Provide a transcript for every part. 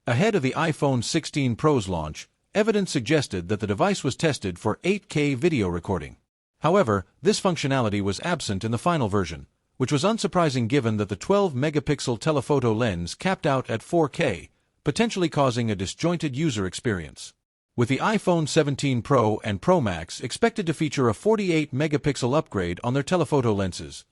Ahead of the iPhone 16 Pro's launch, evidence suggested that the device was tested for 8K video recording. However, this functionality was absent in the final version, which was unsurprising given that the 12-megapixel telephoto lens capped out at 4K, potentially causing a disjointed user experience. With the iPhone 17 Pro and Pro Max expected to feature a 48-megapixel upgrade on their telephoto lenses,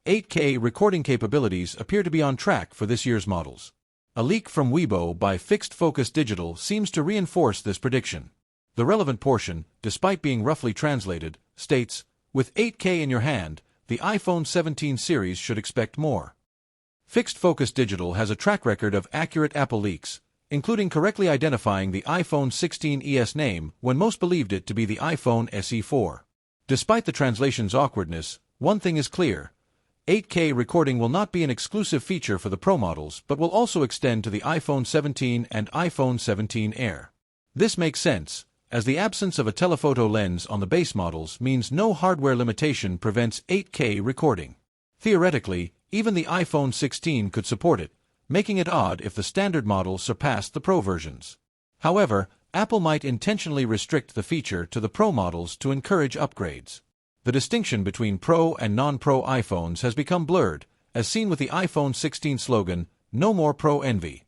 8K recording capabilities appear to be on track for this year's models. A leak from Weibo by Fixed Focus Digital seems to reinforce this prediction. The relevant portion, despite being roughly translated, states, "With 8K in your hand, the iPhone 17 series should expect more." Fixed Focus Digital has a track record of accurate Apple leaks, including correctly identifying the iPhone 16es name when most believed it to be the iPhone SE4. Despite the translation's awkwardness, one thing is clear: 8K recording will not be an exclusive feature for the Pro models but will also extend to the iPhone 17 and iPhone 17 Air. This makes sense, as the absence of a telephoto lens on the base models means no hardware limitation prevents 8K recording. Theoretically, even the iPhone 16 could support it, making it odd if the standard model surpassed the Pro versions. However, Apple might intentionally restrict the feature to the Pro models to encourage upgrades. The distinction between Pro and non-Pro iPhones has become blurred, as seen with the iPhone 16 slogan, "No more Pro envy."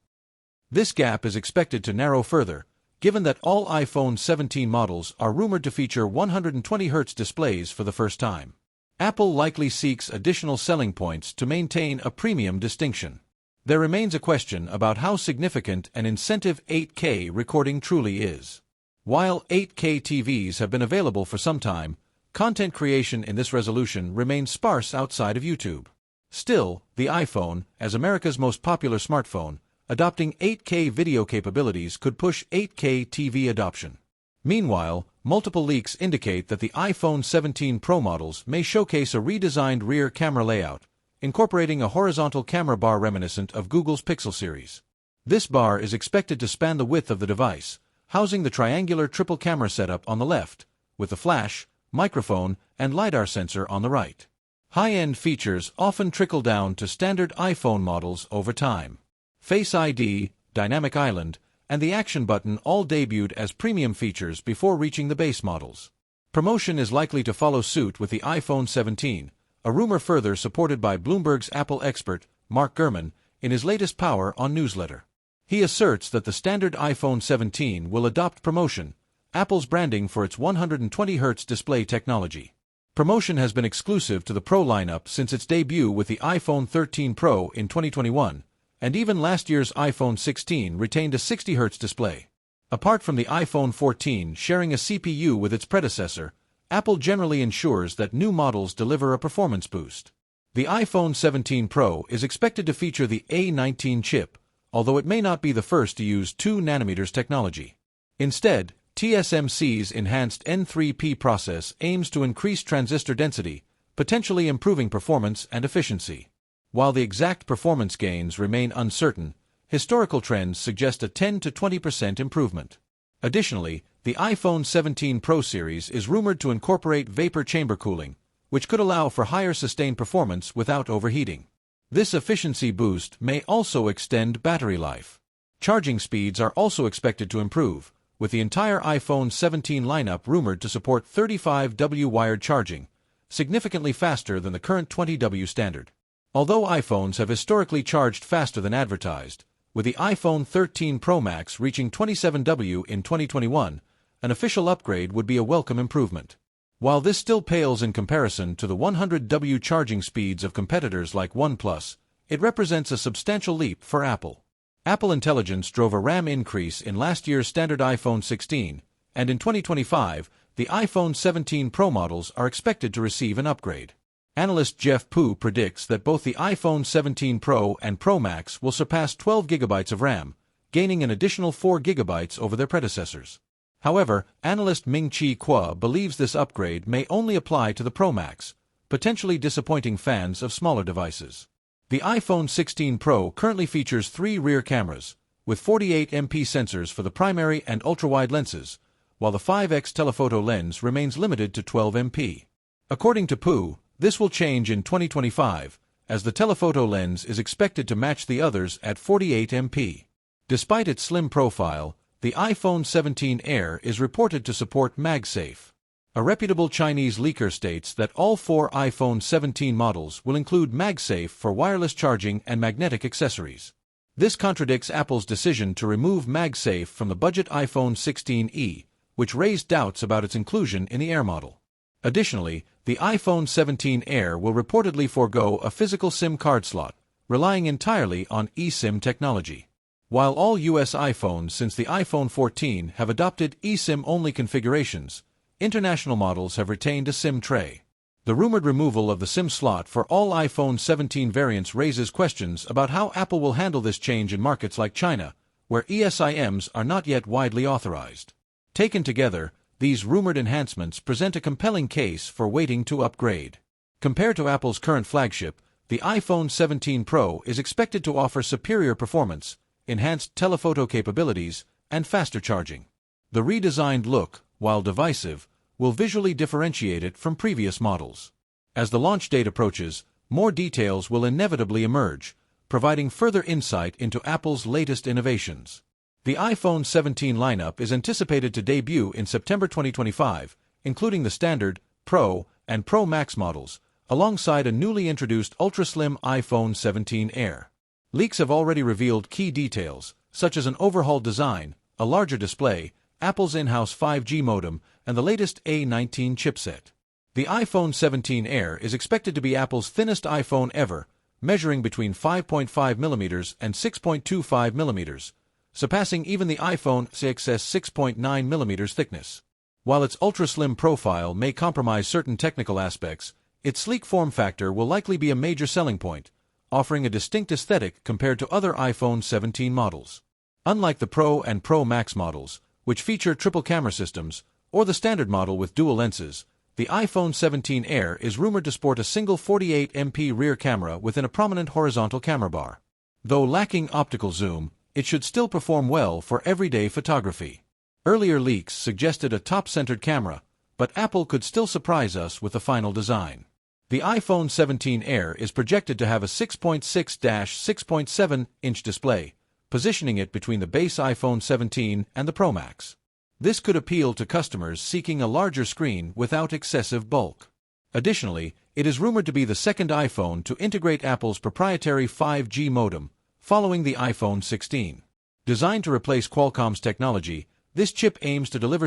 This gap is expected to narrow further, given that all iPhone 17 models are rumored to feature 120Hz displays for the first time. Apple likely seeks additional selling points to maintain a premium distinction. There remains a question about how significant an incentive 8K recording truly is. While 8K TVs have been available for some time, content creation in this resolution remains sparse outside of YouTube. Still, the iPhone, as America's most popular smartphone, adopting 8K video capabilities could push 8K TV adoption. Meanwhile, multiple leaks indicate that the iPhone 17 Pro models may showcase a redesigned rear camera layout, incorporating a horizontal camera bar reminiscent of Google's Pixel series. This bar is expected to span the width of the device, housing the triangular triple camera setup on the left, with the flash, microphone, and LiDAR sensor on the right. High-end features often trickle down to standard iPhone models over time. Face ID, Dynamic Island, and the Action button all debuted as premium features before reaching the base models. Promotion is likely to follow suit with the iPhone 17, a rumor further supported by Bloomberg's Apple expert, Mark Gurman, in his latest Power On newsletter. He asserts that the standard iPhone 17 will adopt promotion, Apple's branding for its 120Hz display technology. Promotion has been exclusive to the Pro lineup since its debut with the iPhone 13 Pro in 2021, and even last year's iPhone 16 retained a 60Hz display. Apart from the iPhone 14 sharing a CPU with its predecessor, Apple generally ensures that new models deliver a performance boost. The iPhone 17 Pro is expected to feature the A19 chip, although it may not be the first to use 2nm technology. Instead, TSMC's enhanced N3P process aims to increase transistor density, potentially improving performance and efficiency. While the exact performance gains remain uncertain, historical trends suggest a 10 to 20% improvement. Additionally, the iPhone 17 Pro series is rumored to incorporate vapor chamber cooling, which could allow for higher sustained performance without overheating. This efficiency boost may also extend battery life. Charging speeds are also expected to improve, with the entire iPhone 17 lineup rumored to support 35W wired charging, significantly faster than the current 20W standard. Although iPhones have historically charged faster than advertised, with the iPhone 13 Pro Max reaching 27W in 2021, an official upgrade would be a welcome improvement. While this still pales in comparison to the 100W charging speeds of competitors like OnePlus, it represents a substantial leap for Apple. Apple Intelligence drove a RAM increase in last year's standard iPhone 16, and in 2025, the iPhone 17 Pro models are expected to receive an upgrade. Analyst Jeff Pu predicts that both the iPhone 17 Pro and Pro Max will surpass 12GB of RAM, gaining an additional 4GB over their predecessors. However, analyst Ming-Chi Kuo believes this upgrade may only apply to the Pro Max, potentially disappointing fans of smaller devices. The iPhone 16 Pro currently features 3 rear cameras, with 48MP sensors for the primary and ultra-wide lenses, while the 5x telephoto lens remains limited to 12MP. According to Pu, this will change in 2025, as the telephoto lens is expected to match the others at 48MP. Despite its slim profile, the iPhone 17 Air is reported to support MagSafe. A reputable Chinese leaker states that all 4 iPhone 17 models will include MagSafe for wireless charging and magnetic accessories. This contradicts Apple's decision to remove MagSafe from the budget iPhone 16e, which raised doubts about its inclusion in the Air model. Additionally, the iPhone 17 Air will reportedly forego a physical SIM card slot, relying entirely on eSIM technology. While all US iPhones since the iPhone 14 have adopted eSIM-only configurations, international models have retained a SIM tray. The rumored removal of the SIM slot for all iPhone 17 variants raises questions about how Apple will handle this change in markets like China, where eSIMs are not yet widely authorized. Taken together, these rumored enhancements present a compelling case for waiting to upgrade. Compared to Apple's current flagship, the iPhone 17 Pro is expected to offer superior performance, enhanced telephoto capabilities, and faster charging. The redesigned look, while divisive, will visually differentiate it from previous models. As the launch date approaches, more details will inevitably emerge, providing further insight into Apple's latest innovations. The iPhone 17 lineup is anticipated to debut in September 2025, including the standard, Pro, and Pro Max models, alongside a newly introduced ultra-slim iPhone 17 Air. Leaks have already revealed key details, such as an overhauled design, a larger display, Apple's in-house 5G modem, and the latest A19 chipset. The iPhone 17 Air is expected to be Apple's thinnest iPhone ever, measuring between 5.5mm and 6.25mm, surpassing even the iPhone 6's 6.9mm thickness. While its ultra-slim profile may compromise certain technical aspects, its sleek form factor will likely be a major selling point, offering a distinct aesthetic compared to other iPhone 17 models. Unlike the Pro and Pro Max models, which feature triple camera systems, or the standard model with dual lenses, the iPhone 17 Air is rumored to sport a single 48MP rear camera within a prominent horizontal camera bar. Though lacking optical zoom, it should still perform well for everyday photography. Earlier leaks suggested a top-centered camera, but Apple could still surprise us with the final design. The iPhone 17 Air is projected to have a 6.6-6.7-inch display, positioning it between the base iPhone 17 and the Pro Max. This could appeal to customers seeking a larger screen without excessive bulk. Additionally, it is rumored to be the second iPhone to integrate Apple's proprietary 5G modem, following the iPhone 16. Designed to replace Qualcomm's technology, this chip aims to deliver